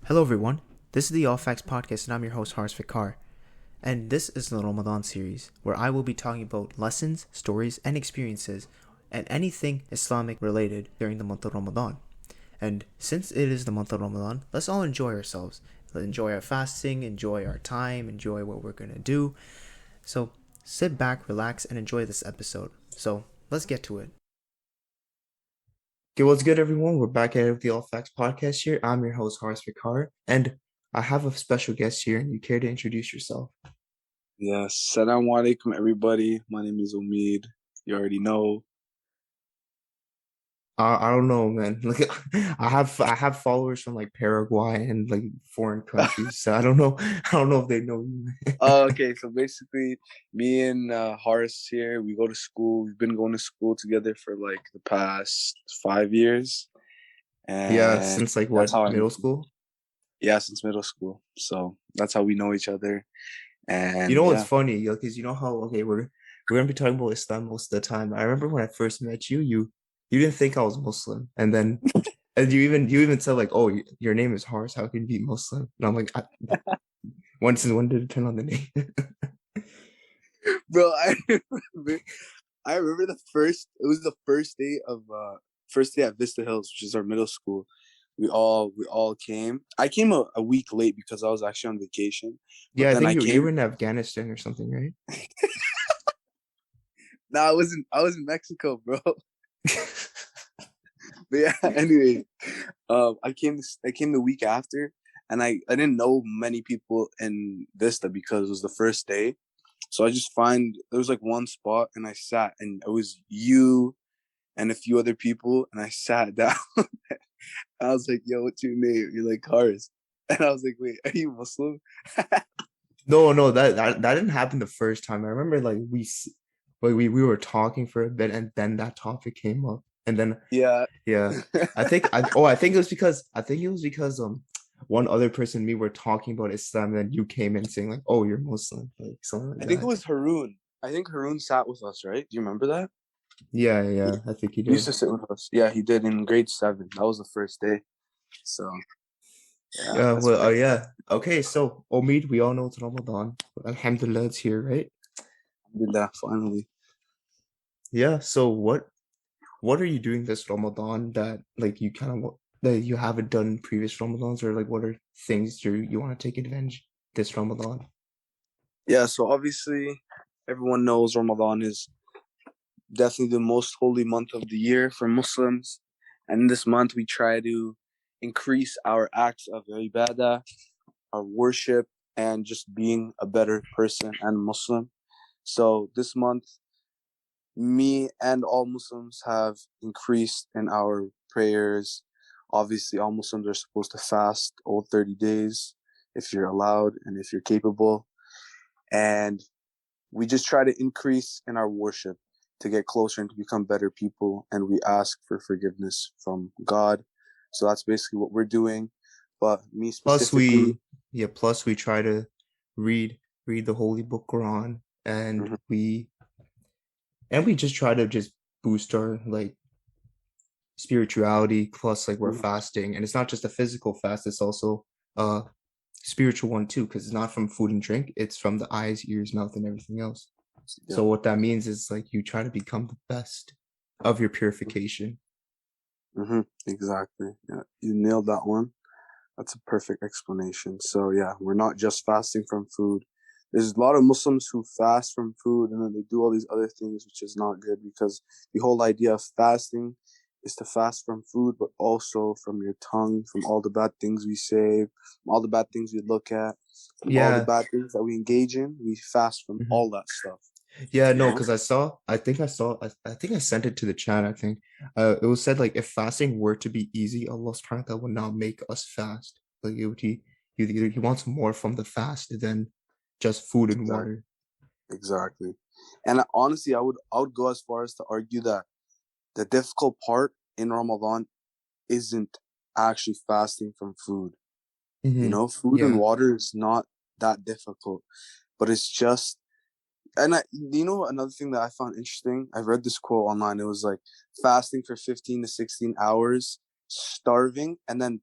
Hello everyone, this is the All Facts Podcast and I'm your host Haris Fikar. And this is the Ramadan Series, where I will be talking about lessons, stories, and experiences, and anything Islamic related during the month of Ramadan. And since it is the month of Ramadan, let's all enjoy ourselves. Let's enjoy our fasting, enjoy our time, enjoy what we're going to do. So sit back, relax, and enjoy this episode. So let's get to it. Okay, what's good, everyone? We're back at it with the All Facts Podcast here. I'm your host, Haris Fikar, and I have a special guest here, and you care to introduce yourself? Yes, Assalamu alaikum, everybody. My name is Omeed. You already know. I don't know, man. Like, I have followers from like Paraguay and like foreign countries, so I don't know. I don't know if they know you. Okay. So basically, me and Horace here, we go to school. We've been going to school together for like the past 5 years, Yeah, and since like that's what, how I middle school? yeah, since middle school. So that's how we know each other. You And know what's yeah, funny? Because you know how we're gonna be talking about Islam most of the time. I remember when I first met you, you didn't think I was Muslim, and then and you even said like, "Oh, your name is Horace. How can you be Muslim?" And I'm like, when did it turn on the name? bro, I remember it was the first day at Vista Hills, which is our middle school. We all came. I came a week late because I was actually on vacation. Yeah, But I then think I you came. were in Afghanistan or something, right? No, I was in Mexico, bro. But yeah, anyway, I came the week after, and I didn't know many people in Vista because it was the first day. So I just find there was like one spot, and I sat, and it was you and a few other people, and I sat down. I was like, "Yo, what's your name?" You're like, "Cars," and I was like, "Wait, are you Muslim?" No, that didn't happen the first time. I remember like we were talking for a bit, and then that topic came up, and then Yeah. yeah, I think it was because one other person and me were talking about Islam, and you came in saying like, "Oh, you're Muslim," like something like I think it that. was Haroon. I think Haroon sat with us, right? Do you remember that? Yeah, He I think he used did. to sit with us. Yeah, he did in grade 7. That was the first day. So yeah, Yeah, that's well, crazy. yeah. Okay, so Omid, we all know it's Ramadan. Alhamdulillah, it's here, right? Alhamdulillah, finally. Yeah. So what are you doing this Ramadan that like you kind of that you haven't done in previous Ramadans, or like what are things you want to take advantage this Ramadan? Yeah, so obviously everyone knows Ramadan is definitely the most holy month of the year for Muslims. And in this month we try to increase our acts of ibadah, our worship, and just being a better person and Muslim. So this month, me and all Muslims have increased in our prayers. Obviously, all Muslims are supposed to fast all 30 days if you're allowed and if you're capable. And we just try to increase in our worship to get closer and to become better people. And we ask for forgiveness from God. So that's basically what we're doing. But me Plus specifically, plus we try to read read the Holy Book Quran, and mhm, we just try to just boost our like spirituality. Plus, like we're mhm, fasting, and it's not just a physical fast; it's also a spiritual one too, because it's not from food and drink; it's from the eyes, ears, mouth, and everything else. yeah, So what that means is like you try to become the best of your purification. exactly. Yeah, you nailed that one. That's a perfect explanation. So yeah, we're not just fasting from food. There's a lot of Muslims who fast from food and then they do all these other things, which is not good because the whole idea of fasting is to fast from food, but also from your tongue, from all the bad things we say, from all the bad things we look at, from all the Yeah. bad things that we engage in. We fast from Mhm. all that stuff. Yeah, You no, know? because I think I sent it to the chat. I think it was said like if fasting were to be easy, Allah subhanahu wa ta'ala would not make us fast. Like he wants more from the fast than just food and Exactly. water. Exactly. And honestly, I would go as far as to argue that the difficult part in Ramadan isn't actually fasting from food. Food and Yeah. water is not that difficult, but it's just, and another thing that I found interesting, I read this quote online. It was like fasting for 15 to 16 hours, starving, and then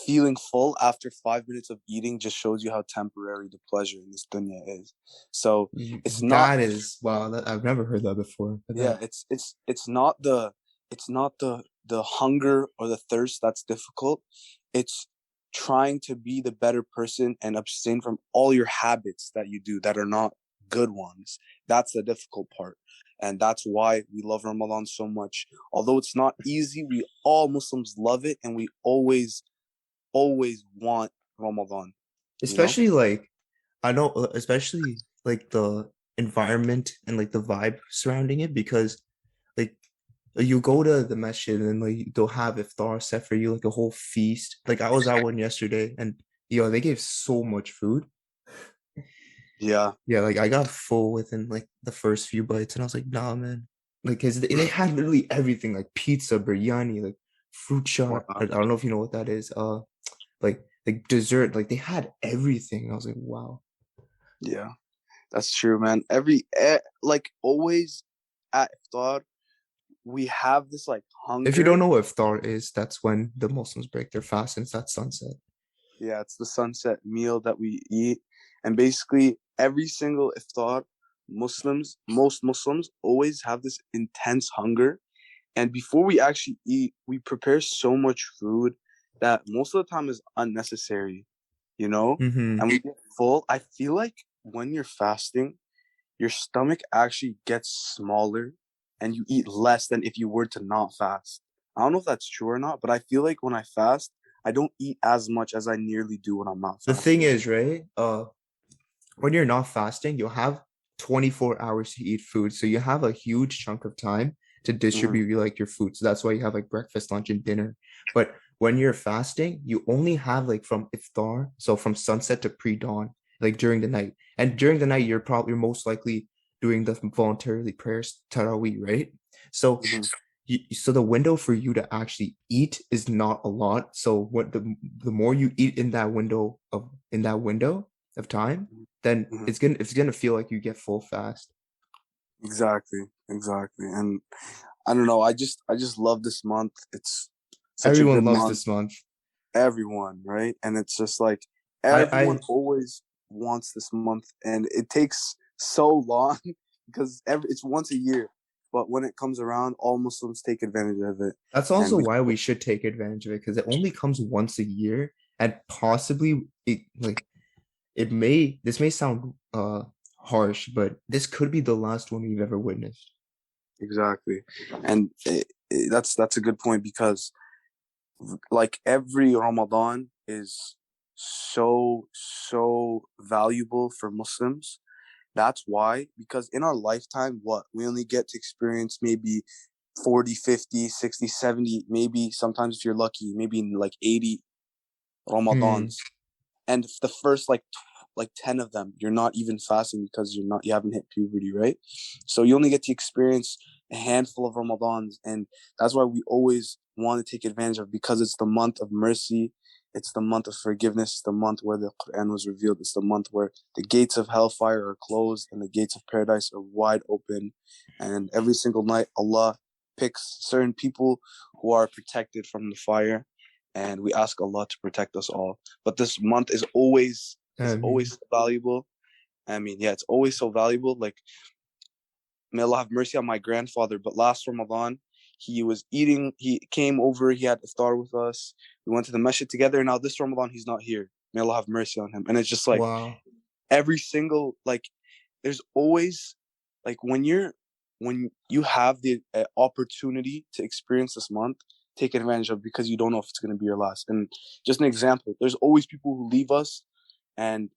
feeling full after 5 minutes of eating just shows you how temporary the pleasure in this dunya is. So it's not, That is wow. I've never heard that before. But yeah, that it's not the hunger or the thirst that's difficult. It's trying to be the better person and abstain from all your habits that you do that are not good ones. That's the difficult part. And that's why we love Ramadan so much. Although it's not easy, we all Muslims love it, and we always want Ramadan, you know? especially like I know, especially like the environment and like the vibe surrounding it, because like you go to the masjid and like they'll have iftar set for you, like a whole feast. Like I was at one yesterday, and they gave so much food. Yeah. Yeah, like I got full within like the first few bites, and I was like, nah, man. Like, cause they had literally everything, like pizza, biryani, like fruit shot. I Wow. don't know if you know what that is. Like dessert. Like they had everything. I was like, wow. Yeah. That's true, man. Like always at iftar, we have this like If you don't hunger. know what iftar is, that's when the Muslims break their fast, and it's at sunset. Yeah, it's the sunset meal that we eat. And basically every single iftar, most Muslims always have this intense hunger. And before we actually eat, we prepare so much food that most of the time is unnecessary, you know? Mm-hmm. And we get full. I feel like when you're fasting, your stomach actually gets smaller and you eat less than if you were to not fast. I don't know if that's true or not, but I feel like when I fast, I don't eat as much as I nearly do when I'm not The thing fasting. is, right? When you're not fasting, you'll have 24 hours to eat food. So you have a huge chunk of time to Hmm. distribute like your food. So that's why you have like breakfast, lunch, and dinner. But when you're fasting, you only have like from iftar, so from sunset to pre-dawn, like during the night. And during the night, you're most likely doing the voluntarily prayers, tarawih, right? So Hmm. so the window for you to actually eat is not a lot. So what the more you eat in that window of time, then Hmm. it's gonna feel like you get full fast. Exactly. And I don't know, I just love this month. It's such a Everyone good loves month. this month. Everyone, right? And it's just like I everyone always wants this month, and it takes so long because it's once a year. But when it comes around, all Muslims take advantage of it, That's and also we. why we should take advantage of it, because it only comes once a year, and possibly this may sound harsh, but this could be the last one we've ever witnessed. Exactly, and that's a good point because like every Ramadan is so valuable for Muslims. That's why, because in our lifetime, what we only get to experience maybe 40, 50, 60, 70, maybe sometimes if you're lucky, maybe like 80 Hmm. Ramadans. And the first like 10 of them, you're not even fasting because you haven't hit puberty, right? So you only get to experience a handful of Ramadans. And that's why we always want to take advantage of, because it's the month of mercy. It's the month of forgiveness. It's the month where the Quran was revealed. It's the month where the gates of hellfire are closed and the gates of paradise are wide open. And every single night, Allah picks certain people who are protected from the fire. And we ask Allah to protect us all. But this month is I always mean, so valuable. I mean, yeah, it's always so valuable. Like, may Allah have mercy on my grandfather. But last Ramadan, he was eating. He came over. He had iftar with us. We went to the masjid together. Now this Ramadan, he's not here. May Allah have mercy on him. And it's just like wow. every single like, there's always like when you have the opportunity to experience this month, take advantage of, because you don't know if it's going to be your last. And just an example, there's always people who leave us, and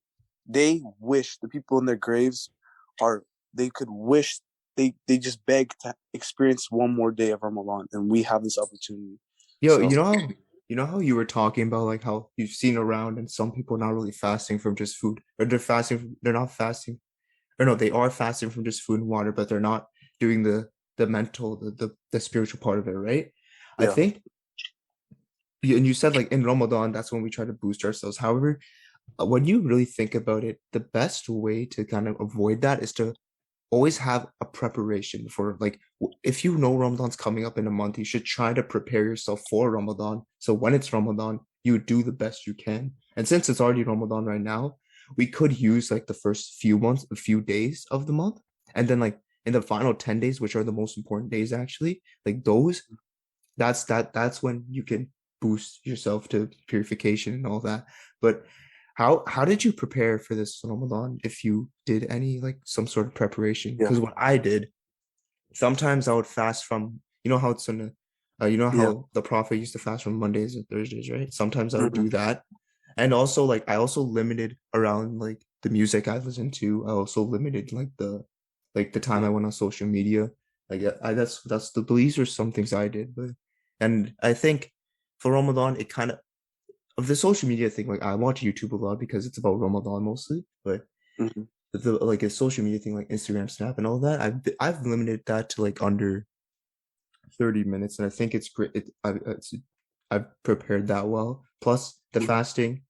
they wish, the people in their graves are, they could wish, they just beg to experience one more day of Ramadan, and we have this opportunity. Yo, So you know how you were talking about like how you've seen around and some people are not really fasting from just food, or they're not fasting, or no, they are fasting from just food and water, but they're not doing the mental, the spiritual part of it, right? I yeah. think, and you said like in Ramadan, that's when we try to boost ourselves. However, when you really think about it, the best way to kind of avoid that is to always have a preparation for like if you know Ramadan's coming up in a month, you should try to prepare yourself for Ramadan. So when it's Ramadan, you would do the best you can. And since it's already Ramadan right now, we could use like the first a few days of the month, and then like in the final 10 days, which are the most important days actually, like those, that's when you can boost yourself to purification and all that. But how did you prepare for this Ramadan if you did any like some sort of preparation? Yeah. Because what I did, sometimes I would fast from, you know how it's in you know Yeah. how the Prophet used to fast from Mondays and Thursdays, right? Sometimes I would Hmm. do that. And also like I also limited around like the music I listen to. I also limited like the time I went on social media. Like that's these are some things I did, but and I think for Ramadan it kind of the social media thing, like I watch YouTube a lot because it's about Ramadan mostly, but Hmm. like a social media thing like Instagram, Snap, and all that, I've limited that to like under 30 minutes, and I think it's great. I've prepared that well. Plus the fasting,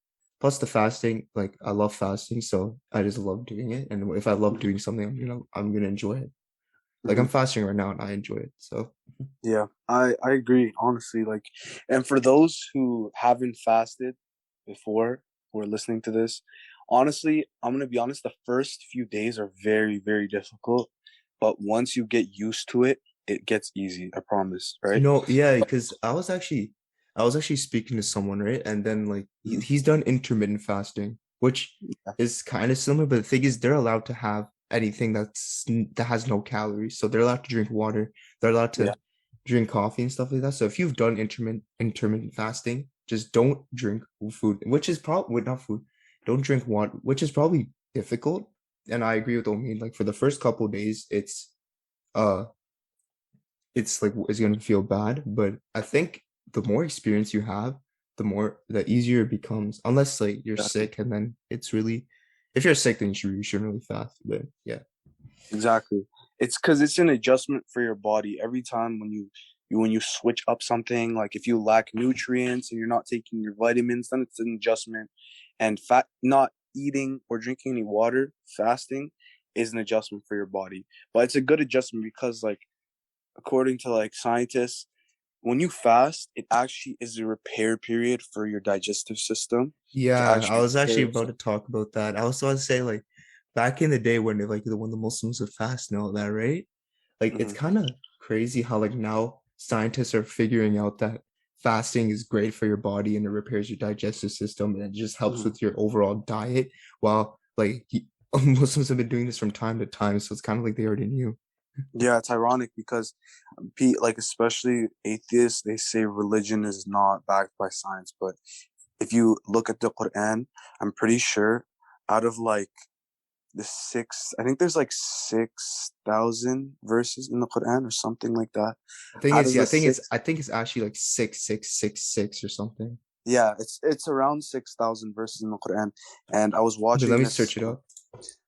like I love fasting, so I just love doing it. And if I love doing something, I'm gonna enjoy it. Like I'm Hmm. fasting right now and I enjoy it. So Yeah, I agree, honestly. Like, and for those who haven't fasted before, who are listening to this, honestly, I'm gonna be honest, the first few days are very, very difficult. But once you get used to it, it gets easy, I promise, right? yeah, because I was actually speaking to someone, right? And then like Mhm. he's done intermittent fasting, which Yeah. is kind of similar, but the thing is they're allowed to have anything that has no calories. So they're allowed to drink water, they're allowed Yeah. to drink coffee and stuff like that. So if you've done intermittent fasting, just don't drink food, which is probably not food. Don't drink water, which is probably difficult. And I agree with Omeed. Like for the first couple of days, uh it's like it's gonna feel bad, but I think the more experience you have, the easier it becomes. Unless like you're Exactly. sick, and then it's really, if you're sick, then you shouldn't really fast. But yeah, Exactly. It's because it's an adjustment for your body. Every time when you switch up something, like if you lack nutrients and you're not taking your vitamins, then it's an adjustment. And fat not eating or drinking any water, fasting is an adjustment for your body. But it's a good adjustment because like according to like scientists, when you fast, it actually is a repair period for your digestive system to yeah. I actually was actually repair about to itself. talk about that. I was about to say like back in the day when when the Muslims would fast and all that, right? Like it's Hmm. kind of crazy how like now scientists are figuring out that fasting is great for your body and it repairs your digestive system and it just helps Hmm. with your overall diet. While Muslims have been doing this from time to time, so it's kind of like they already knew. Yeah, it's ironic because like especially atheists, they say religion is not backed by science. But if you look at the Quran, I'm pretty sure out of like I think there's like 6,000 verses in the Quran or something like that. The thing Out is, of yeah, the six, I think it's actually like 6666 or something. yeah, it's around 6,000 verses in the Quran. And Wait, let me search it up.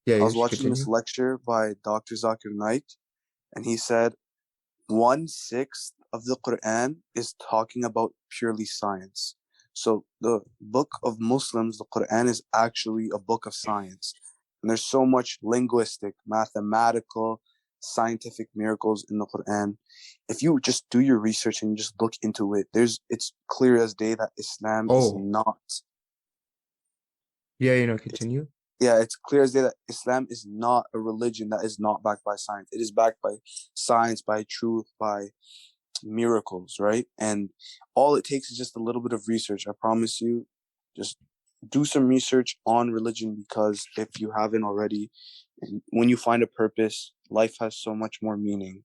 Yeah, I you was should watching continue. this lecture by Dr. Zakir Naik, and he said 1/6 of the Quran is talking about purely science. So the book of Muslims, the Quran, is actually a book of science. And there's so much linguistic, mathematical, scientific miracles in the Quran. If you just do your research and you just look into it, it's clear as day that Islam is Oh, not. yeah, It's, continue. yeah, it's clear as day that Islam is not a religion that is not backed by science. It is backed by science, by truth, by miracles, right? And all it takes is just a little bit of research. I promise you, just do some research on religion because if you haven't already, when you find a purpose, life has so much more meaning.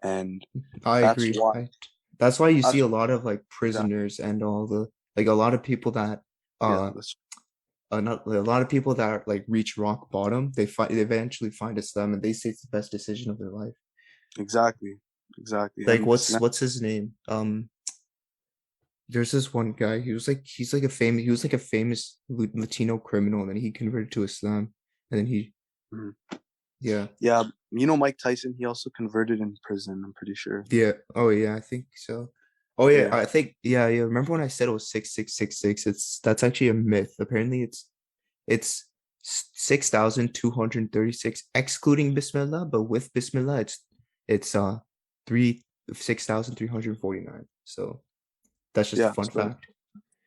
And I that's agree. why, That's why you see that's a lot of like exactly, prisoners and all the like a lot of people that yeah, uh not a lot of people that like reach rock bottom, they eventually find Islam and they say it's the best decision of their life. exactly, exactly. Like And what's his name? There's this one guy. He was like a famous Latino criminal, and then he converted to Islam, and then yeah, yeah, you know Mike Tyson, he also converted in prison, I'm pretty sure. yeah. Oh yeah, I think so. Oh yeah, Yeah. I think yeah. Remember when I said it was 6666? That's actually a myth. Apparently, it's 6,236 excluding Bismillah, but with Bismillah, it's three 6,349. So that's just a Yeah. fun So fact.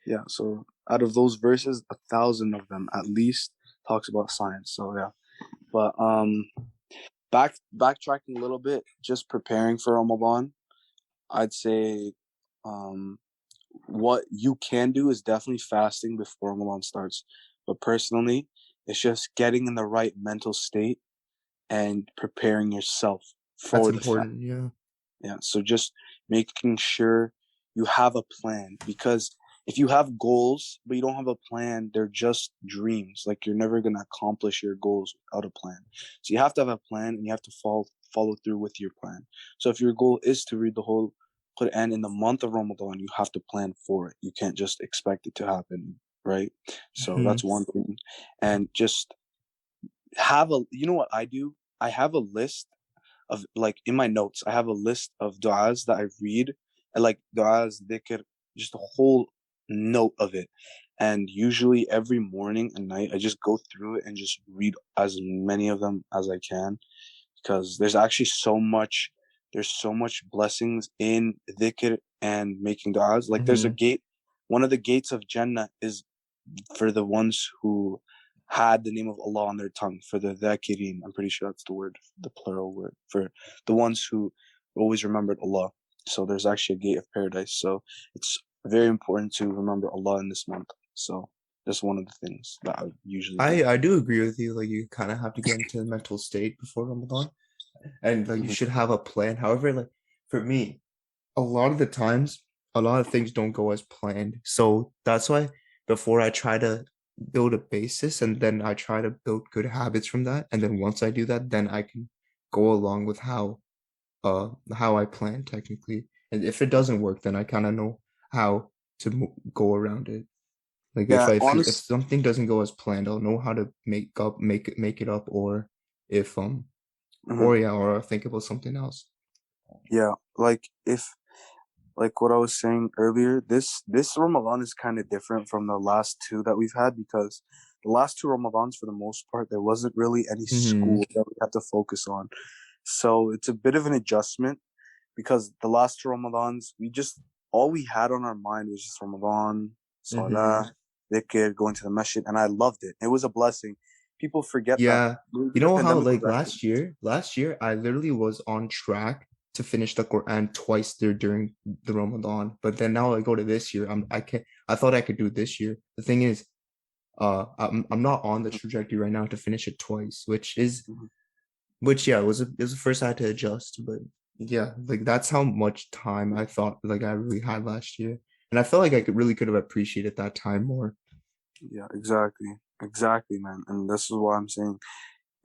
Yeah, so out of those verses, 1,000 of them at least talks about science. So yeah, but backtracking a little bit, just preparing for Ramadan, I'd say um, what you can do is definitely fasting before Ramadan starts. But personally, it's just getting in the right mental state and preparing yourself That's for the fast. important. Yeah. Yeah. So just making sure you have a plan, because if you have goals but you don't have a plan, they're just dreams. Like you're never gonna accomplish your goals without a plan. So you have to have a plan and you have to follow through with your plan. So if your goal is to read the whole Quran in the month of Ramadan, you have to plan for it. You can't just expect it to happen, right? So Hmm. that's one thing. And just have a you know what I do? I have a list of, like, in my notes, I have a list of du'as that I read, and like du'as, dhikr, just a whole note of it. And usually every morning and night, I just go through it and just read as many of them as I can, because there's actually there's so much blessings in dhikr and making du'as. Like there's a Hmm. gate, one of the gates of Jannah is for the ones who had the name of Allah on their tongue, for the dhakirin. I'm pretty sure that's the word, the plural word, for the ones who always remembered Allah. So there's actually a gate of paradise. So it's very important to remember Allah in this month. So that's one of the things that I usually do. I do agree with you. Like you kind of have to get into the mental state before Ramadan, and like you Mhm. should have a plan. However, like for me, a lot of the times, a lot of things don't go as planned. So that's why before I try to build a basis and then I try to build good habits from that. And then once I do that, then I can go along with how I plan technically. And if it doesn't work, then I kind of know how to go around it. Like Yeah, if honest. something doesn't go as planned, I'll know how to make it up, or if Mhm. or I'll think about something else. Yeah, like if like what I was saying earlier, this Ramadan is kind of different from the last two that we've had, because the last two Ramadans, for the most part, there wasn't really any Hmm. school that we had to focus on. So it's a bit of an adjustment, because the last two Ramadans, we just all we had on our mind was just Ramadan, Hmm. Salah, dhikr, going to the masjid, and I loved it. It was a blessing. People forget that Yeah. maybe You the know how pandemic was like actually. last year I literally was on track to finish the Quran twice there during the Ramadan. But then now I go to this year, I thought I could do it this year. The thing is, I'm not on the trajectory right now to finish it twice, Mhm. which yeah, it was the first I had to adjust, but yeah, like that's how much time I thought like I really had last year. And I felt like could have appreciated that time more. Yeah, exactly, exactly, man. And this is why I'm saying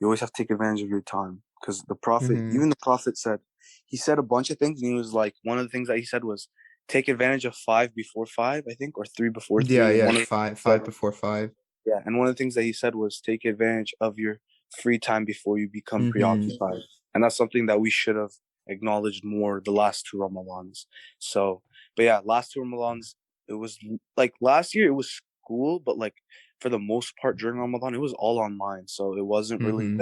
you always have to take advantage of your time, because the prophet, Hmm. even the prophet said, he said a bunch of things, and he was like, one of the things that he said was, take advantage of five before five, I think, or three before Yeah, three. And yeah, one of the five before five. yeah, and one of the things that he said was, take advantage of your free time before you become Hmm. preoccupied. And that's something that we should have acknowledged more the last two Ramadans. So, but yeah, last two Ramadans, it was like last year it was school, but like for the most part during Ramadan, it was all online. So it wasn't really Hmm.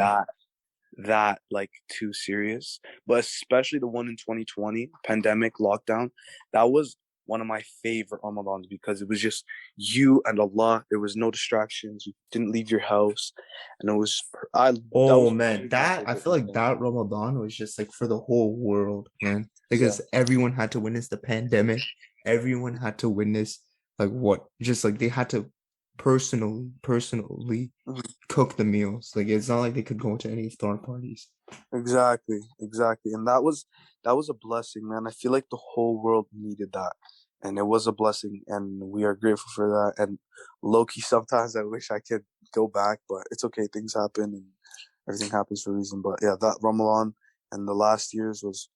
that like too serious. But especially the one in 2020, pandemic lockdown, that was one of my favorite Ramadans, because it was just you and Allah. There was no distractions. You didn't leave your house, and it was I that Oh was man, probably my that I favorite feel like Ramadan. that Ramadan was just like for the whole world, man. Yeah. Because everyone had to witness the pandemic. Everyone had to witness like what just like they had to personally Mhm. cook the meals. Like it's not like they could go to any iftar parties. Exactly, exactly. And that was a blessing, man. I feel like the whole world needed that. And it was a blessing, and we are grateful for that. And low key, sometimes I wish I could go back, but it's okay. Things happen and everything happens for a reason. But yeah, that Ramadan and the last years was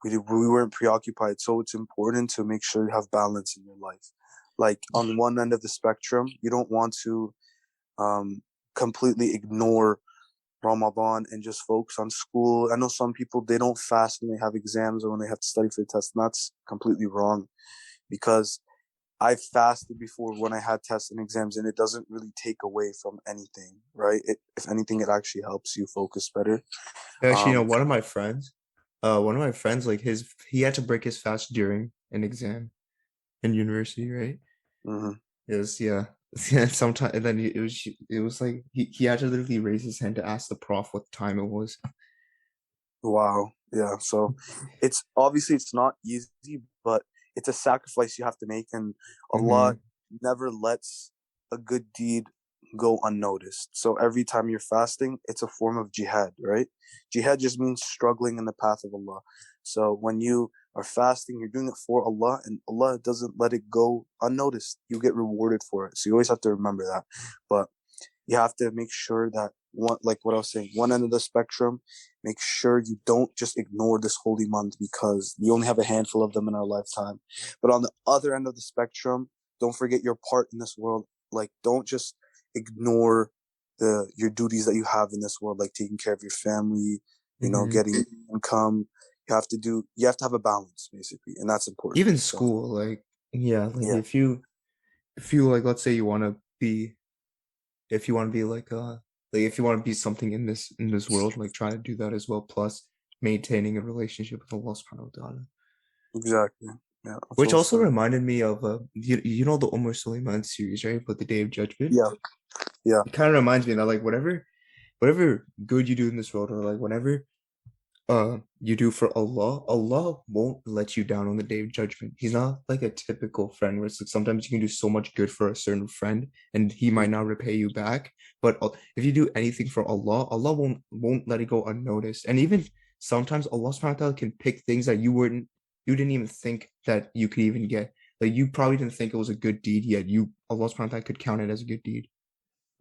we weren't preoccupied. So it's important to make sure you have balance in your life. Like on one end of the spectrum, you don't want to um completely ignore Ramadan and just focus on school. I know some people, they don't fast when they have exams or when they have to study for the test, and that's completely wrong, because I fasted before when I had tests and exams, and it doesn't really take away from anything, right? If anything, it actually helps you focus better. Actually, Um, one of my friends, like he had to break his fast during an exam in university, right? Hmm. It was yeah. Yeah, sometimes and then it was like he had to literally raise his hand to ask the prof what time it was. Wow. Yeah. So it's obviously it's not easy, but it's a sacrifice you have to make, and Allah Hmm. never lets a good deed go unnoticed. So every time you're fasting, it's a form of jihad, right? Jihad just means struggling in the path of Allah. So when you are fasting, you're doing it for Allah, and Allah doesn't let it go unnoticed. You get rewarded for it. So you always have to remember that. But you have to make sure that one, like what I was saying, one end of the spectrum, make sure you don't just ignore this holy month because you only have a handful of them in our lifetime. But on the other end of the spectrum, don't forget your part in this world. Like, don't just ignore your duties that you have in this world, like taking care of your family, Hmm. getting income. You have to have a balance basically, and that's important. Even So school, like yeah, like yeah, if you like let's say you want to be if you want to be like if you want to be something in this world, like try to do that as well, plus maintaining a relationship with Allah subhanahu wa ta'ala. exactly. Yeah, that's Which well also said. reminded me of you know the Umar Suleiman series, right? About the Day of Judgment. Yeah, yeah. It kind of reminds me that like whatever good you do in this world or like whenever you do for Allah, Allah won't let you down on the day of judgment. He's not like a typical friend where it's like sometimes you can do so much good for a certain friend and he might not repay you back. But if you do anything for Allah, Allah won't let it go unnoticed. And even sometimes Allah subhanahu wa ta'ala can pick things that you didn't even think that you could even get. Like you probably didn't think it was a good deed yet. Allah subhanahu wa ta'ala could count it as a good deed.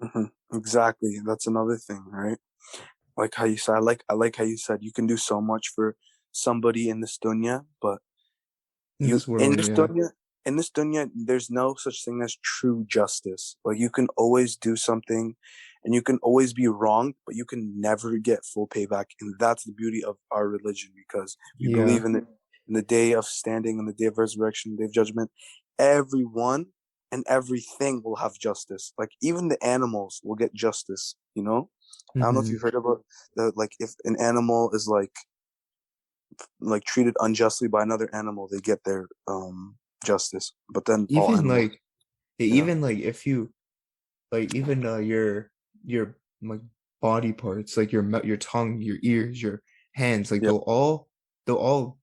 Hmm. Exactly. That's another thing, right? Like how you said, I like how you said you can do so much for somebody in this dunya, but In you this world, yeah. in this dunya, there's no such thing as true justice. Like you can always do something, and you can always be wrong, but you can never get full payback, and that's the beauty of our religion because we believe Yeah. in the day of standing, in the day of resurrection, the day of judgment. Everyone and everything will have justice. Like even the animals will get justice. I don't know if Hmm. you've heard about the like if an animal is like treated unjustly by another animal, they get their justice. But then all Even animals, like yeah, even like if you like even your like body parts like your tongue, your ears, your hands, like yeah, they'll all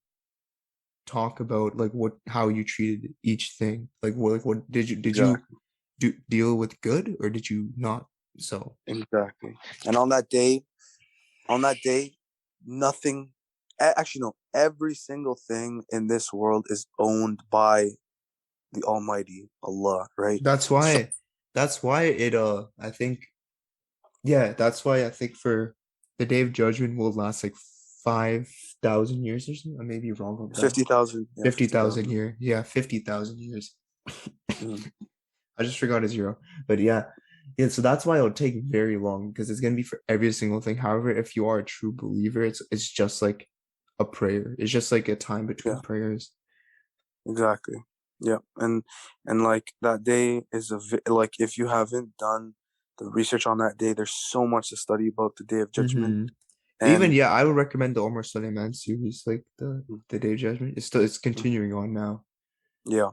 talk about like what how you treated each thing, like what did you exactly, deal with good or did you not? So exactly. And on that day, nothing. Actually, no. Every single thing in this world is owned by the Almighty Allah, right? that's So why that's why it I think yeah, that's why I think for the Day of Judgment will last like 5,000 years or something. I may be wrong on that. 50,000, yeah, 50,000 50,000. year. Yeah, 50,000 years. Mm. I just forgot a zero. But yeah. Yeah, so that's why it'll take very long because it's gonna be for every single thing. However, if you are a true believer, it's just like a prayer. It's just like a time between Yeah, prayers. exactly. Yeah, and like that day is like if you haven't done the research on that day, there's so much to study about the Day of Judgment. Hmm. Even And yeah, I would recommend the Omar Suleiman series, like the Day of Judgment. It's continuing on now. yeah,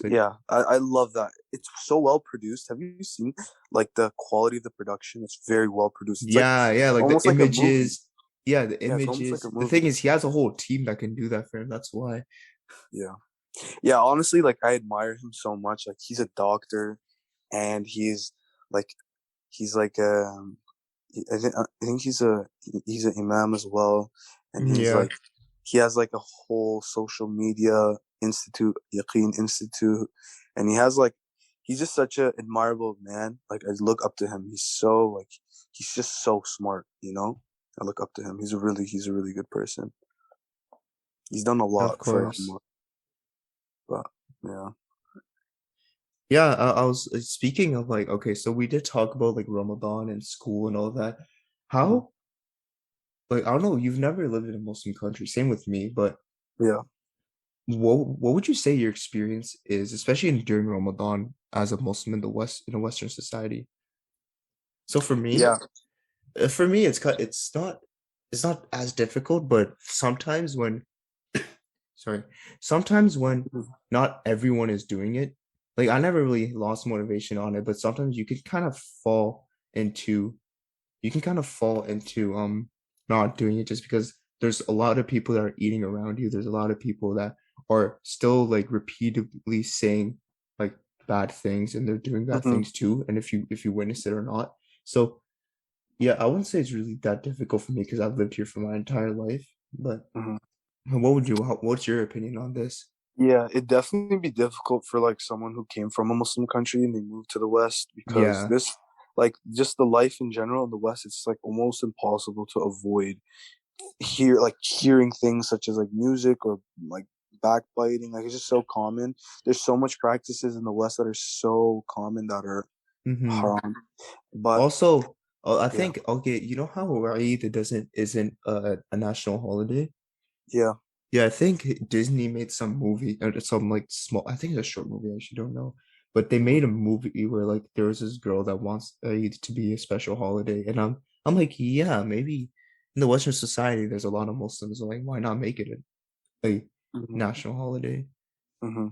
Like I love that. It's so well produced. Have you seen like the quality of the production? It's very well produced. It's like yeah, yeah, like the almost like a movie. images. Yeah, the Yeah, it's almost like a images. The thing movie. is, he has a whole team that can do that for him. That's why. Yeah. Yeah, honestly, like I admire him so much. Like he's a doctor and like he's like I think he's an imam as well, and Mhm. Yeah. he has like a whole social media institute, Yaqeen Institute, and he's just such an admirable man. Like I look up to him. He's just so smart. I look up to him. He's a really good person. He's done a Of lot for course. him, but yeah. Yeah, I was speaking of like, okay, so we did talk about like Ramadan and school and all that. Mhm. How, like, I don't know, you've never lived in a Muslim country, same with me, but Yeah. what would you say your experience is, especially during Ramadan as a Muslim in the West, in a Western society? So Yeah. for me, it's not as difficult, but sometimes when, sorry, sometimes when Mhm. not everyone is doing it, like I never really lost motivation on it, but sometimes into you can kind of fall into not doing it just because there's a lot of people that are eating around you. There's a lot of people that are still like repeatedly saying like bad things and they're doing bad Mm-hmm. things too. And if you witness it or not. So yeah, I wouldn't say it's really that difficult for me because I've lived here for my entire life. But Mm-hmm. what's your opinion on this? Yeah, it'd definitely be difficult for like someone who came from a Muslim country and they moved to the West because Yeah. this, like, just the life in general in the West, it's like almost impossible to avoid hearing things such as like music or like backbiting. Like, it's just so common. There's so much practices in the West that are so common that are Mm-hmm. haram. But Also, I yeah, think okay, you know how Eid doesn't isn't a national holiday? yeah. Yeah, I think Disney made some movie or some like small. I think it's a short movie. I actually don't know, but they made a movie where like there was this girl that wants Eid to be a special holiday, and I'm like, yeah, maybe in the Western society there's a lot of Muslims. Like, why not make it a Hmm. national holiday? Hmm.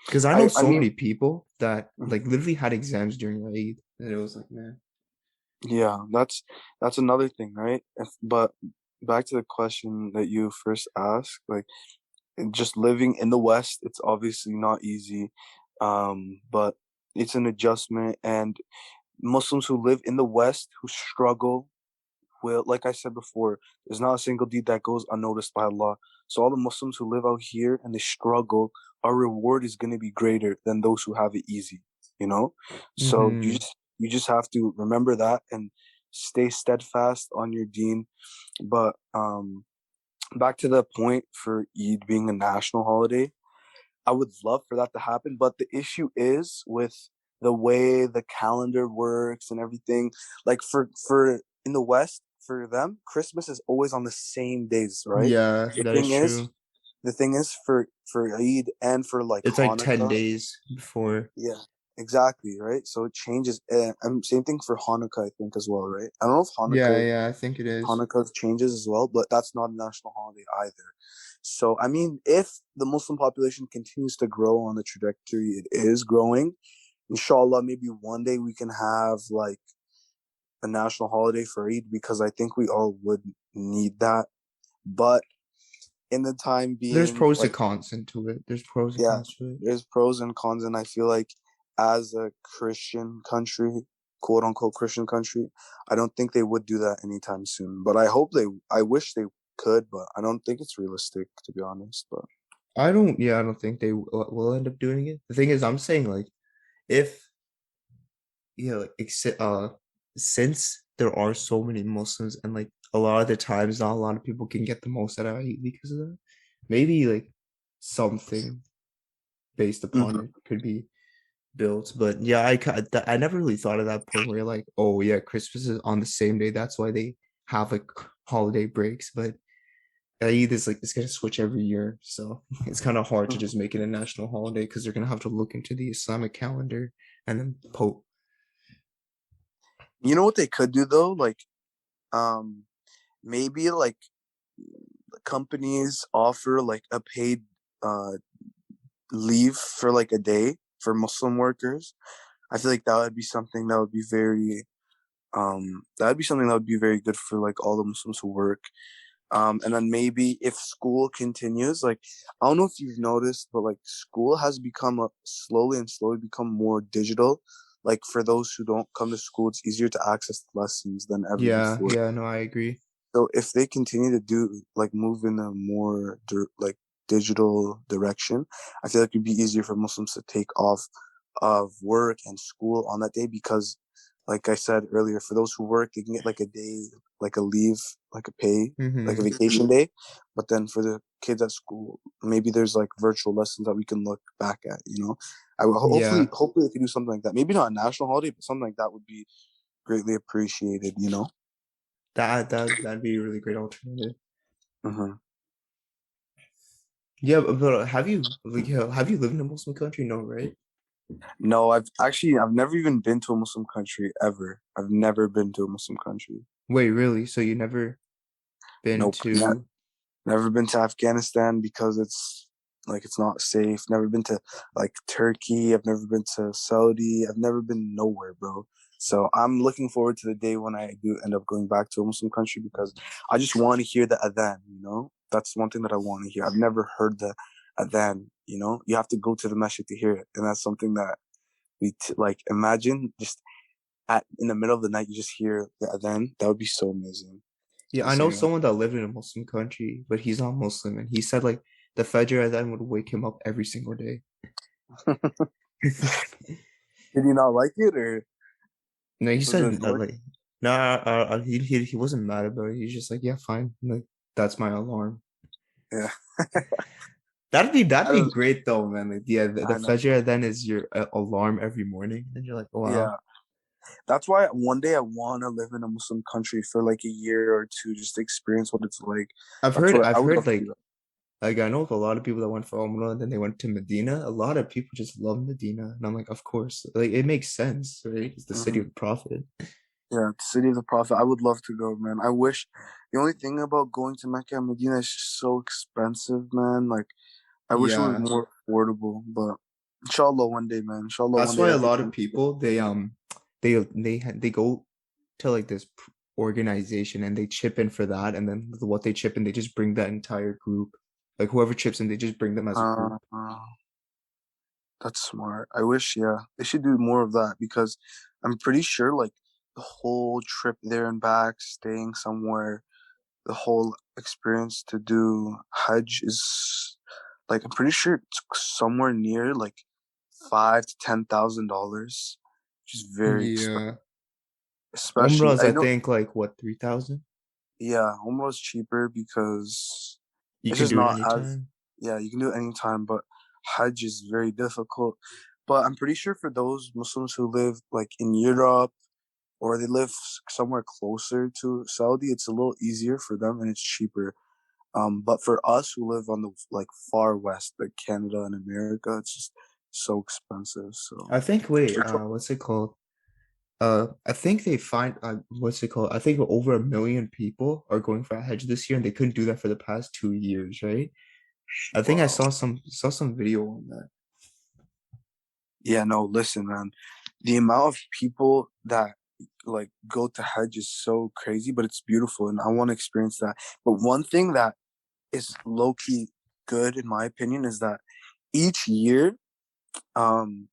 Because I know I so mean, many people that like mhm. literally had exams during Eid, and it was like, man, Yeah, that's another thing, right? But back to the question that you first asked, like, just living in the West, it's obviously not easy, but it's an adjustment. And Muslims who live in the West who struggle will, like I said before, there's not a single deed that goes unnoticed by Allah. So all the Muslims who live out here and they struggle, our reward is going to be greater than those who have it easy, you know? So mm-hmm. you just have to remember that and stay steadfast on your deen. But back to the point for Eid being a national holiday, I would love for that to happen, but the issue is with the way the calendar works and everything. Like, for in the West, for them, Christmas is always on the same days, right? Yeah, The that is thing is, true. the thing is for Eid and for like It's like 10 Hanukkah, days before. yeah, exactly, right? So it changes, and same thing for Hanukkah, I think as well, right? I don't know if Yeah, yeah, I think it is. Hanukkah changes as well, but that's not a national holiday either. So, I mean, if the Muslim population continues to grow on the trajectory it is growing, inshallah, maybe one day we can have like a national holiday for Eid because I think we all would need that. But in the time There's being, pros and like, cons into it. There's pros and yeah, cons to it. there's pros and cons, and I feel like as a Christian country, quote unquote Christian country, I don't think they would do that anytime soon. But I wish they could, but I don't think it's realistic to be honest. But I don't think they will end up doing it. The thing is, I'm saying like if like since there are so many Muslims and like a lot of the times not a lot of people can get the most out of it because of that, maybe like something based upon mhm. it could be built. But yeah, I never really thought of that point where you're like, oh yeah, Christmas is on the same day. That's why they have like holiday breaks. But Eid is like it's gonna switch every year, so it's kind of hard to Mhm. just make it a national holiday because they're gonna have to look into the Islamic calendar and then Pope. You know what they could do though, like, um, maybe like companies offer like a paid uh leave for like a day for Muslim workers. I feel like that would be something that would be very that would be something that would be very good for like all the Muslims who work. And then maybe if school continues, like, I don't know if you've noticed, but like school has become slowly and slowly become more digital. Like, for those who don't come to school, it's easier to access the lessons than ever Yeah, before. yeah, no, I agree. So if they continue to do like move in a more like digital direction, I feel like it'd be easier for Muslims to take off of work and school on that day because, like I said earlier, for those who work, they can get like a day, like a leave, like a pay, like a Mm-hmm. vacation day. But then for the kids at school, maybe there's like virtual lessons that we can look back at. I will Yeah, hopefully they can do something like that. Maybe not a national holiday, but something like that would be greatly appreciated. that'd be a really great alternative. Hmm. Yeah, but have you lived in a Muslim country? No, right? No, I've never even been to a Muslim country ever. I've never been to a Muslim country. Wait, really? So you never been Nope. to? Never been to Afghanistan because it's Like it's not safe. Never been to like Turkey. I've never been to Saudi. I've never been nowhere, bro. So I'm looking forward to the day when I do end up going back to a Muslim country because I just want to hear the adhan, you know? That's one thing that I want to hear. I've never heard the adhan, you know? You have to go to the masjid to hear it. And that's something that like imagine just at in the middle of the night you just hear the adhan. That would be so amazing. Yeah, I So know yeah. someone that lived in a Muslim country, but he's not Muslim, and he said like the Fajr adhan would wake him up every single day. Did you not like it or No, he was it said annoying? like, no, he wasn't mad about it. He's just like, yeah, fine, like that's my alarm. Yeah. That'd I be don't great though, man. Like, yeah, the I know. Fajr then is your alarm every morning, and you're like, oh, wow. Yeah. That's why one day I want to live in a Muslim country for like a year or two just to experience what it's like. That's what I I've would heard love to do that. like I know of a lot of people that went for Umrah and then they went to Medina. A lot of people just love Medina, and I'm like, of course, like it makes sense, right? It's the city Hmm. of the Prophet. Yeah, the city of the Prophet. I would love to go, man. I wish the only thing about going to Mecca and Medina is just so expensive, man. Like I wish it was Yeah, more affordable, but inshallah one day, man. Inshallah that's one why day a lot of everything. people they go to like this organization and they chip in for that, and then what they chip in, they just bring that entire group. Like whoever chips in, they just bring them as a group. Uh, uh, that's smart. I wish, yeah, they should do more of that because I'm pretty sure like the whole trip there and back, staying somewhere, the whole experience to do Hajj is like I'm pretty sure it's somewhere near like $5,000 to $10,000, which is very expensive. Yeah. Especially, Umrah's I I know, think like what 3,000? yeah, almost cheaper because You it's can just do it not as, anytime. yeah, you can do it anytime, but Hajj is very difficult. But I'm pretty sure for those Muslims who live like in Europe or they live somewhere closer to Saudi, it's a little easier for them and it's cheaper. But for us who live on the like far west, like Canada and America, it's just so expensive. So I think wait, we're trying. what's it called? I think they find what's it called? I think over 1 million people are going for a Hajj this year, and they couldn't do that for the past 2 years, right? I think I Wow. saw some video on that. Yeah, no, listen, man. The amount of people that like go to Hajj is so crazy, but it's beautiful, and I want to experience that. But one thing that is low key good, in my opinion, is that each year, um,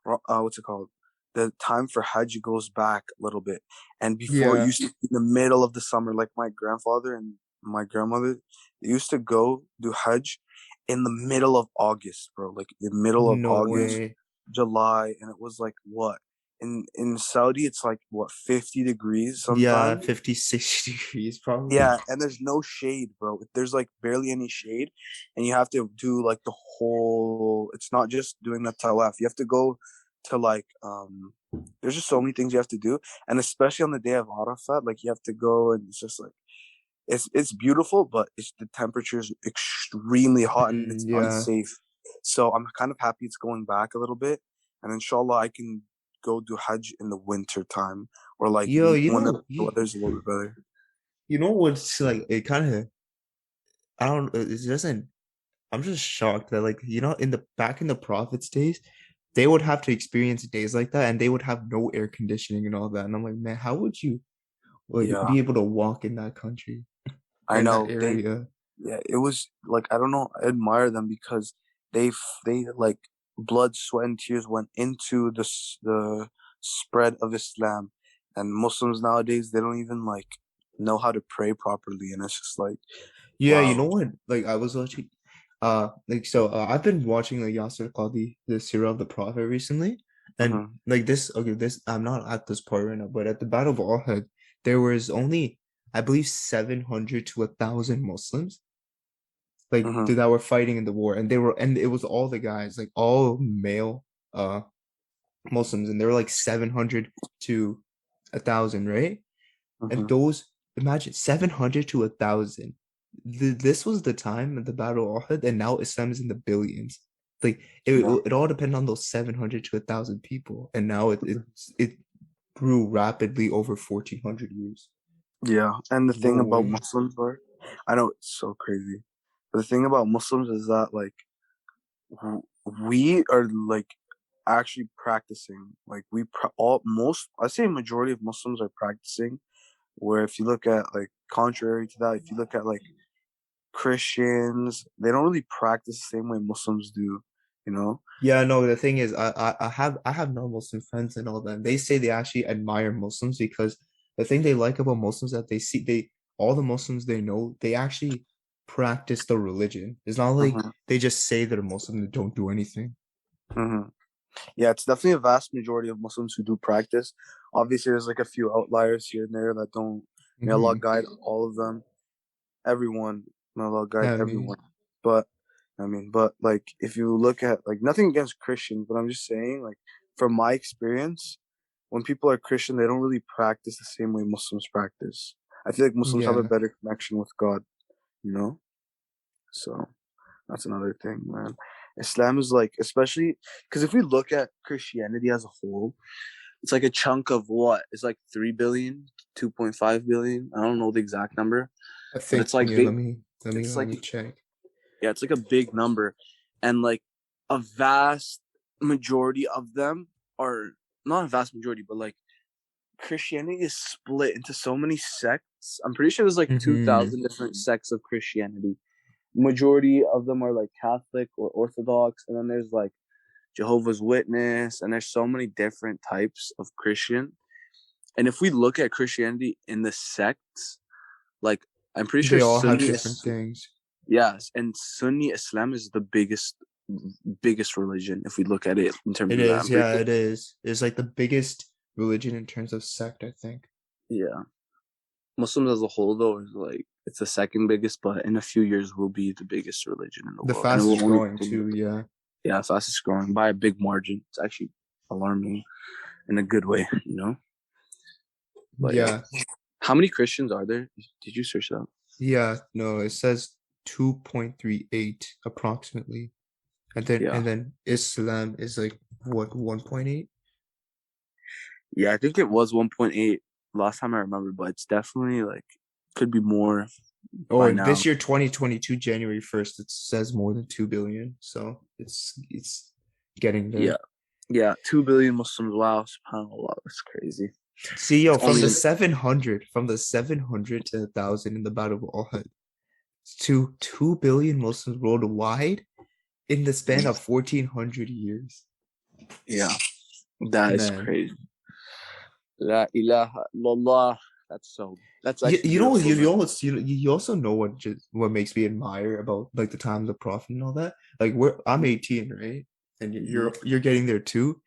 what's it called? The time for Hajj goes back a little bit. And before it Yeah. used to be in the middle of the summer, like my grandfather and my grandmother, they used to go do Hajj in the middle of August, bro. Like the middle of No August, way. July, and it was like what? In Saudi, it's like what 50 degrees Yeah, sometimes. 50, 60 degrees probably. Yeah, and there's no shade, bro. There's like barely any shade, and you have to do like the whole. It's not just doing the tawaf. You have to go to like There's just so many things you have to do, and especially on the day of Arafat, like you have to go, and it's just like it's beautiful, but it's the temperature is extremely hot and it's Yeah. unsafe. So I'm kind of happy it's going back a little bit, and inshallah I can go do Hajj in the winter time or like Yo, when the weather's a little bit better. you know what's like it kind of I don't it doesn't I'm just shocked that like in the back in the Prophet's days, they would have to experience days like that and they would have no air conditioning and all that. And I'm like, man, how would you like Yeah. be able to walk in that country, I in that know they, area? yeah, it was like I don't know. I admire them because they like blood, sweat, and tears went into the spread of Islam, and Muslims nowadays they don't even like know how to pray properly, and it's just like Yeah, you wow. know what? Like I was watching I've been watching like Yasser Qadi, the Sirah of the Prophet recently. And Hmm. like this I'm not at this part right now, but at the Battle of Uhud, there was only I believe 700 to 1,000 Muslims like Hmm. that were fighting in the war, and it was all the guys, like all male uh Muslims, and they were like 700 to 1,000, right? And Hmm. those imagine 700 to 1,000. This was the time of the Battle of Uhud, and now Islam is in the billions. Like Yeah, it all depended on those 700 to 1,000 people, and now it grew rapidly over 1,400 years. yeah. And the No thing about way. Muslims, are, I know it's so crazy. But the thing about Muslims is that like we are like actually practicing. Like all most, I say majority of Muslims are practicing. Where if you look at like contrary to that, if you look at like Christians, they don't really practice the same way Muslims do. You know. Yeah, no, the thing is, I have non-Muslim friends and all that. They say they actually admire Muslims because the thing they like about Muslims that they all the Muslims they know, they actually practice the religion. It's not like Hmm. they just say they're Muslim and don't do anything. Hmm. Yeah, it's definitely a vast majority of Muslims who do practice. Obviously, there's like a few outliers here and there that don't. May Allah Hmm. guide all of them, everyone. May Allah guide I mean, everyone. But but like if you look at like nothing against Christians, but I'm just saying like from my experience, when people are Christian, they don't really practice the same way Muslims practice. I feel like Muslims have a yeah, better connection with God, you know? So that's another thing, man. Islam is like, especially because if we look at Christianity as a whole, it's like a chunk of what? It's like 3 billion, 2.5 billion. I don't know the exact number, I but think it's like yeah. big. Let me It's let like, me check. yeah, it's like a big number. And like a vast majority of them are not a vast majority, but like Christianity is split into so many sects. I'm pretty sure there's like Hmm. 2,000 different sects of Christianity. Majority of them are like Catholic or Orthodox, and then there's like Jehovah's Witness, and there's so many different types of Christian. And if we look at Christianity in the sects, like I'm pretty sure They all have Sunni different is things. yes, and Sunni Islam is the biggest religion if we look at it in terms It of that. is, I'm pretty yeah, sure, it is. It's like the biggest religion in terms of sect, I think. yeah. Muslims as a whole though is like it's the second biggest, but in a few years will be the biggest religion in the The world, and it will fastest only growing continue. too, yeah. Yeah, fastest growing by a big margin. It's actually alarming in a good way, you know. But yeah, Yeah. how many Christians are there? Did you search that? Yeah, no, it says 2.38 approximately. Yeah, And then Islam is like what, 1.8? yeah. I think it was 1.8 last time I remember, but it's definitely like could be more by Or now. this year 2022 January 1st it says more than 2 billion. So it's getting Yeah, there. yeah. 2 billion Muslims. Wow, subhanallah, that's crazy. See, yo, It's only in, from the 700 to 1,000 in the Battle of Uhud to 2 billion Muslims worldwide in the span of 1,400 years. yeah. That is Man, crazy. La ilaha illallah. That's you, actually you know beautiful, man. you also know what makes me admire about like the time of the Prophet and all that. Like I'm 18, right? And Hmm. you're getting there too.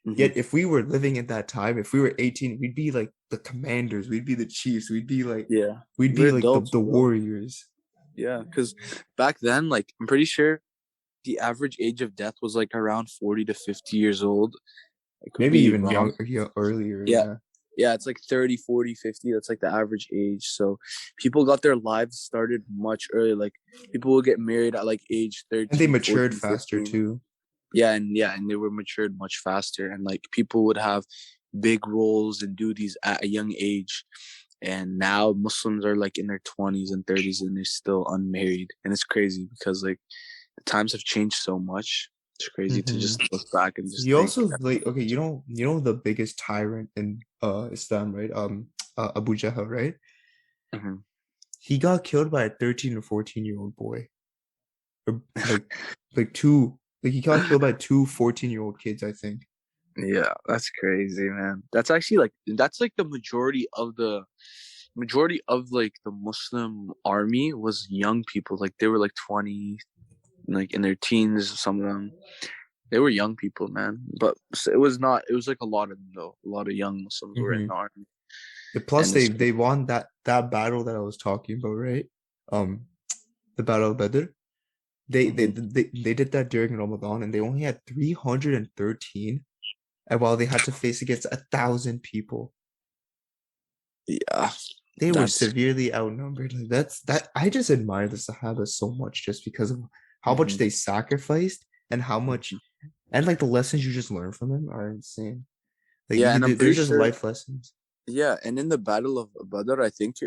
Hmm. Yet if we were living at that time, if we were 18, we'd be like the commanders, we'd be the chiefs, Yeah, we'd we're be like adults, the bro. warriors. Yeah, because back then, like, I'm pretty sure the average age of death was like around 40 to 50 years old. I could Maybe be even wrong. young, yeah, earlier, Yeah. yeah. Yeah, it's like 30, 40, 50. That's like the average age. So people got their lives started much earlier. Like people will get married at like age And they 13, matured 14, faster 15. too. And they were matured much faster. And like people would have big roles and duties at a young age. And now Muslims are like in their 20s and 30s and they're still unmarried. And it's crazy because like the times have changed so much. It's crazy to Hmm. just look back and just You think. also like okay, you know the biggest tyrant in Islam, right? Abu Jahl, right? Mhm. He got killed by a 13 or 14-year-old boy. Or like two like he got killed by two 14-year-old kids, I think. Yeah, that's crazy, man. That's actually like that's like the majority of like the Muslim army was young people. Like they were like 20, like in their teens, some of them. They were young people, man. But it was not it was like a lot of them though. A lot of young Muslims were in Hmm. the army. Plus And it's they won that battle that I was talking about, right? Um the Battle of Badr. Mhm. They did that during Ramadan and they only had 313 and while they had to face against 1,000 people. Yeah, They were that's severely outnumbered. Like that I just admire the Sahaba so much just because of how much mhm. they sacrificed and how much Mhm. and like the lessons you just learn from them are insane. Like Yeah, and I'm they're pretty just sure life lessons. yeah, and in the Battle of Badr, I think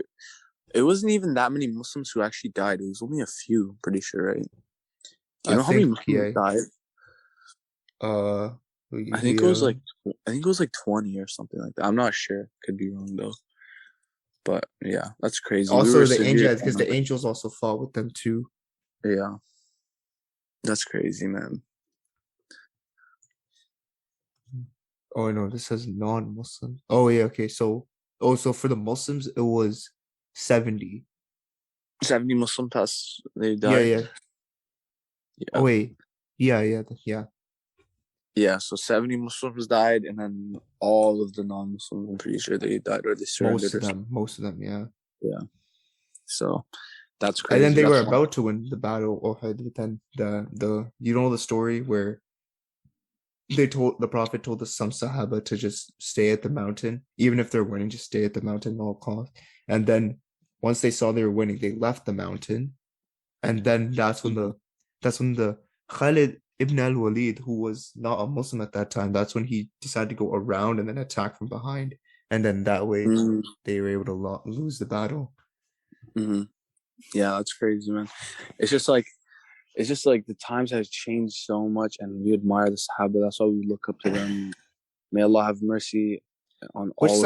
it wasn't even that many Muslims who actually died. It was only a few, I'm pretty sure, right? Do you I know how many think, Muslims yeah. died? Uh, I think it was yeah. like I think it was like 20 or something like that. I'm not sure. Could be wrong though. But yeah, that's crazy. We were Also, the severe. angels, because the angels also fought with them too. Yeah, that's crazy, man. Oh no, this says non-Muslim. Oh yeah, okay. So for the Muslims, it was 70. 70 Muslim tests they Yeah, died. yeah. Oh Yeah, wait, yeah. yeah. So 70 Muslims died, and then all of the non-Muslims, I'm pretty sure they died or they surrendered or something. Most of them, yeah. Yeah. So that's And then crazy. they were That's one. about to win the battle of Uhud, but then the you know the story where the Prophet told the some Sahaba to just stay at the mountain, even if they're winning, just stay at the mountain at all costs. And then once they saw they were winning, they left the mountain. And then that's when the Khalid ibn al-Walid, who was not a Muslim at that time, that's when he decided to go around and then attack from behind. And then that way Mm-hmm. they were able to lose the battle. Mm-hmm. Yeah, that's crazy, man. It's just like the times have changed so much, and we admire the Sahaba. That's why we look up to them. May Allah have mercy on all of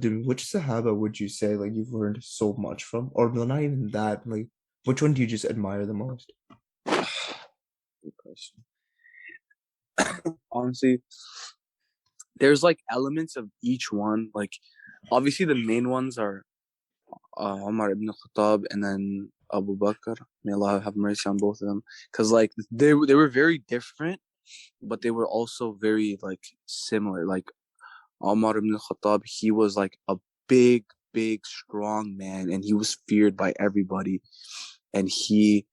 them. Which Sahaba would you say like you've learned so much from? Or not even that, like which one do you just admire the most? Good question. Honestly, there's like elements of each one. Like, obviously, the main ones are Umar ibn Khattab and then Abu Bakr. May Allah have mercy on both of them. Because like they were very different, but they were also very like similar. Like Umar ibn Khattab, he was like a big, big, strong man, and he was feared by everybody. And he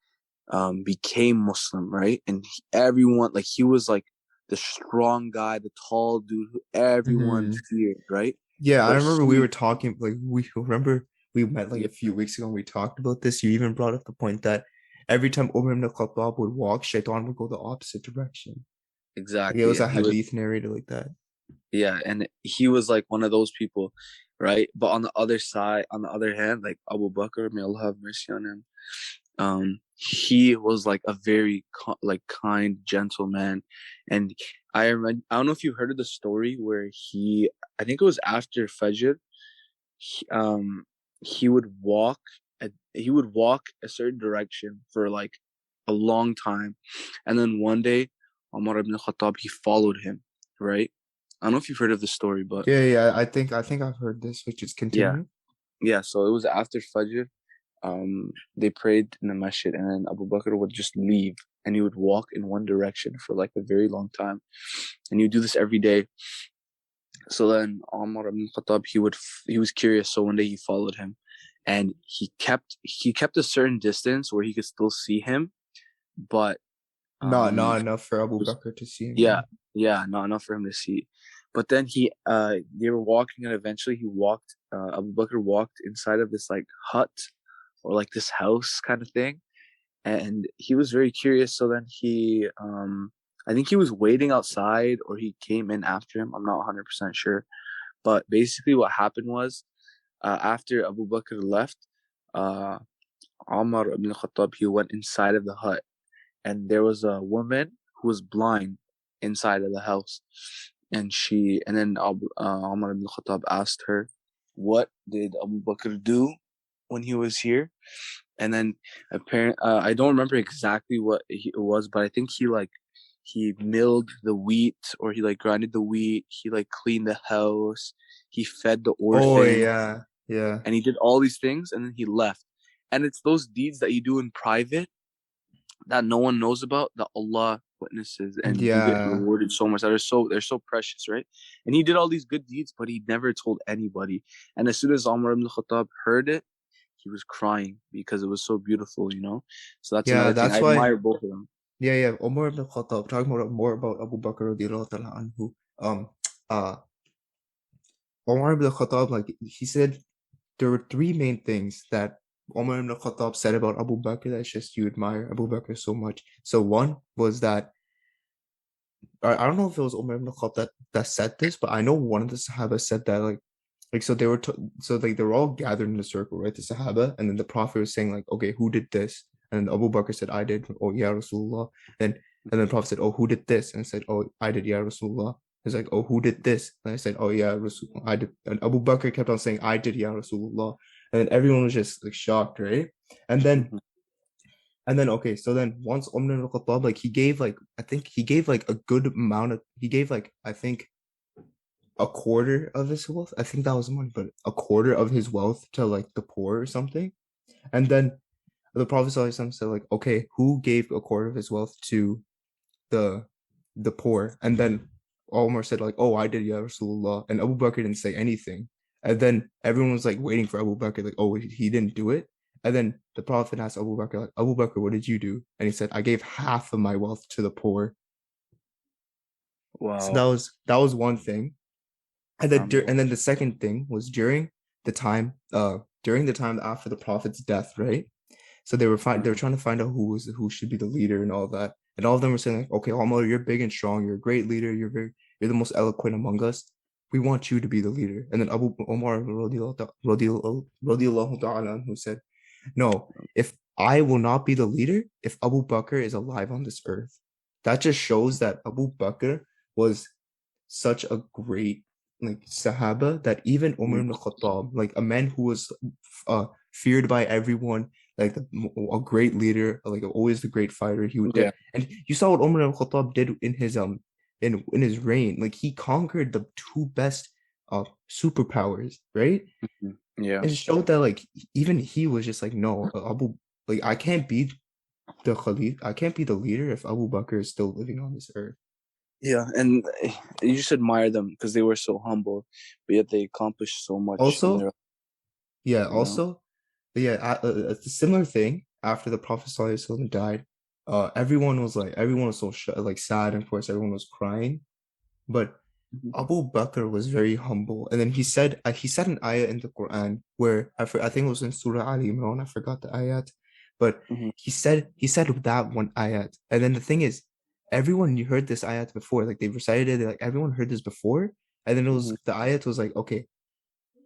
became Muslim, right? And everyone, like, he was like the strong guy, the tall dude who everyone Hmm. feared, right? Yeah, I But remember we he, were talking, like we remember we met like yeah, a few weeks ago and we talked about this. You even brought up the point that every time Umar ibn Khattab would walk, Shaitan would go the opposite direction. Like it exactly. was And a he was, hadith narrated like that. yeah, and he was like one of those people, right? But on the other side, on the other hand, like Abu Bakr, may Allah have mercy on him, he was like a very like kind, gentle man. And I don't know if you heard of the story where I think it was after Fajr, he, he would walk he would walk a certain direction for like a long time, and then one day Umar ibn Khattab, he followed him, right? I don't know if you've heard of the story, but Yeah. I think I've heard this, which is yeah, continue. yeah. So it was after Fajr. They prayed in the masjid, and then Abu Bakr would just leave, and he would walk in one direction for like a very long time, and he would do this every day. So then Umar ibn Khattab, he was curious, so one day he followed him, and he kept a certain distance where he could still see him, but Not um enough for Abu was, Bakr to see him. yeah, yeah, not enough for him to see. But then they were walking, and eventually Abu Bakr walked inside of this like hut or like this house kind of thing, and he was very curious. So then I think he was waiting outside or he came in after him. I'm not 100% sure, but basically what happened was, after Abu Bakr left, uh, Umar ibn Khattab, he went inside of the hut, and there was a woman who was blind inside of the house, and then Umar ibn Khattab asked her, "What did Abu Bakr do when he was here?" And then apparent, I don't remember exactly what it was, but I think he milled the wheat, or he like grinded the wheat. He like cleaned the house. He fed the Oh orphan, yeah. and he did all these things, and then he left. And it's those deeds that you do in private that no one knows about, that Allah witnesses, and you get Yeah. rewarded so much. That are so they're so precious, right? And he did all these good deeds, but he never told anybody. And as soon as Umar ibn Khattab heard it, he was crying because it was so beautiful, you know. So that's Yeah, another thing. I that's why. admire both of them. Yeah. Umar ibn Khattab, talking about more about Abu Bakr radiallahu ta'ala anhu. Uh, Umar ibn Khattab, like he said, there were three main things that Umar ibn Khattab said about Abu Bakr that's just you admire Abu Bakr so much. So one was that I don't know if it was Umar ibn Khattab that said this, but I know one of the Sahaba said that like so they were so like they were all gathered in a circle, right? The Sahaba, and then the Prophet was saying like, okay, who did this? And Abu Bakr said, I did. Oh, yeah, Rasulullah. And then the Prophet said, oh, who did this? And I said, oh, I did, yeah, Rasulullah. He's like, oh, who did this? And I said, oh, yeah, Rasulullah, I did. And Abu Bakr kept on saying, I did, yeah, Rasulullah. And then everyone was just like shocked, right? And then Mhm. okay, so then once Umar ibn Khattab, like he gave like I think he gave like a good amount of he gave like I think a quarter of his wealth. I think that was money, but a quarter of his wealth to like the poor or something. And then the Prophet ﷺ said like, okay, who gave a quarter of his wealth to the the poor? And then Omar said like, oh, I did, ya Rasulullah. And Abu Bakr didn't say anything. And then everyone was like waiting for Abu Bakr, like, oh, he didn't do it. And then the Prophet asked Abu Bakr, like, Abu Bakr, what did you do? And he said, I gave half of my wealth to the poor. So Wow. that was one thing. Alhamdulillah. And then the second thing was during the time after the Prophet's death, right? So they were Mhm. trying to find out who should be the leader and all that. And all of them were saying like, okay, Omar, you're big and strong, you're a great leader, you're the most eloquent among us. We want you to be the leader. And then Abu Omar radiallahu ta'ala who said, no, if I will not be the leader, if Abu Bakr is alive on this earth. That just shows that Abu Bakr was such a great like Sahaba that even Umar Mhm. ibn Khattab, like a man who was feared by everyone, like a great leader, like always the great fighter, he would Yeah. and you saw what Umar ibn Khattab did in his reign. Like he conquered the two best superpowers, right? Mhm. Yeah. And it showed that like even he was just like, no, like I can't be the Khalif, I can't be the leader if Abu Bakr is still living on this earth. Yeah. And you just admire them because they were so humble, but yet they accomplished so much in Also, their, yeah, you know. also, yeah, it's a similar thing after the Prophet ﷺ died. Everyone was so like sad, and of course everyone was crying. But Mhm. Abu Bakr was very humble, and then he said an ayah in the Quran where I think it was in Surah Ali Imran. I forgot the ayat, but Mhm. he said that one ayat, and then the thing is, everyone you heard this ayat before, like they recited it, like everyone heard this before, and then it was Mhm. the ayat was like, okay,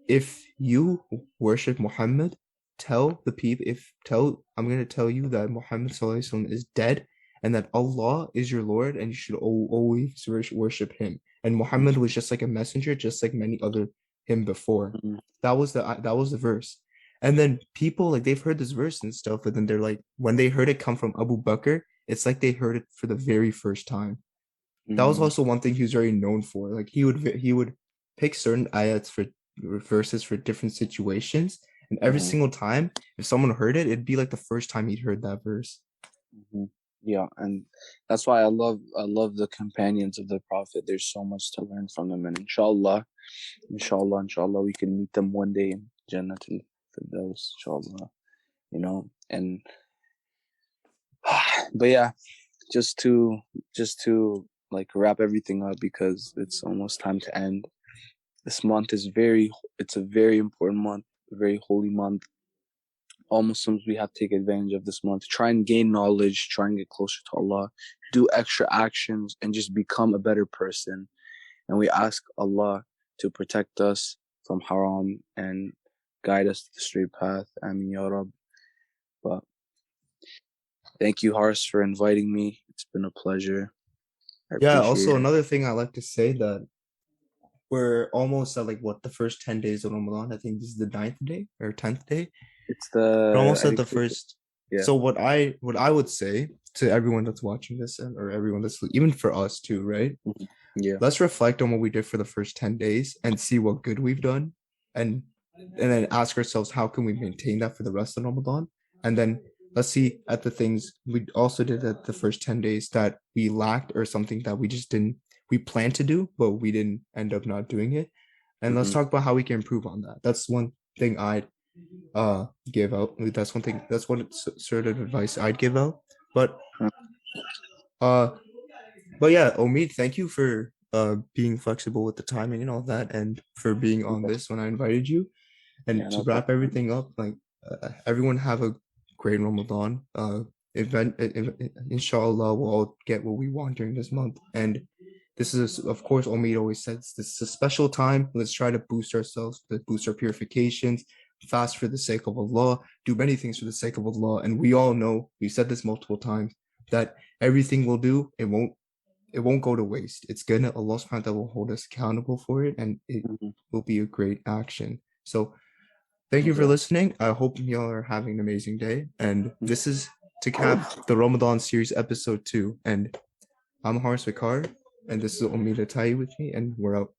if you worship Muhammad, tell the people if tell I'm gonna tell you that Muhammad Sallallahu Alaihi Wasallam is dead and that Allah is your Lord and you should always worship him. And Muhammad was just like a messenger, just like many other him before. Mhm. That was the verse. And then people like they've heard this verse and stuff, but then they're like when they heard it come from Abu Bakr, it's like they heard it for the very first time. That was Mhm. also one thing he was very known for. Like he would pick certain ayats for verses for different situations, and every Mhm. single time, if someone heard it, it'd be like the first time he'd heard that verse. Mhm. Yeah, and that's why I love the companions of the Prophet. There's so much to learn from them, and inshallah, we can meet them one day in Jannatul Firdaus, inshallah. You know, and but yeah, just to just to like wrap everything up because it's almost time to end. This month is it's a very important month, a very holy month. All Muslims, we have to take advantage of this month. Try and gain knowledge, try and get closer to Allah, do extra actions, and just become a better person. And we ask Allah to protect us from haram and guide us to the straight path. Ameen Ya Rab. But thank you, Haris, for inviting me. It's been a pleasure. I Yeah. appreciate Also, it. another thing I like to say that we're almost at like what the first 10 days of Ramadan. I think this is the ninth day or 10th day. It's We're almost I at think, the first. yeah. So what I would say to everyone that's watching this or everyone that's even for us too, right? Mhm. Yeah. Let's reflect on what we did for the first 10 days and see what good we've done and then ask ourselves how can we maintain that for the rest of Ramadan? And then let's see at the things we also did at the first 10 days that we lacked or something that we just didn't we planned to do, but we didn't end up not doing it. And let's Hmm. talk about how we can improve on that. That's one thing I'd give out. That's one sort of advice I'd give out. But uh but yeah, Omid, thank you for being flexible with the timing and all that, and for being on Yeah. this when I invited you. Yeah. And to No wrap problem. everything up, like everyone have a great Ramadan. Inshallah, we'll all get what we want during this month. And this is, of course, Omid always says this is a special time. Let's try to boost ourselves, to boost our purifications, fast for the sake of Allah, do many things for the sake of Allah. And we all know, we've said this multiple times, that everything we'll do, it won't go to waste. It's gonna, Allah subhanahu wa ta'ala will hold us accountable for it, and it Mhm. will be a great action. So thank you for Okay. listening. I hope y'all are having an amazing day. And this is to cap the Ramadan series episode 2. And I'm Haris Vikar, and this is Omeed Attayi with me, and we're out.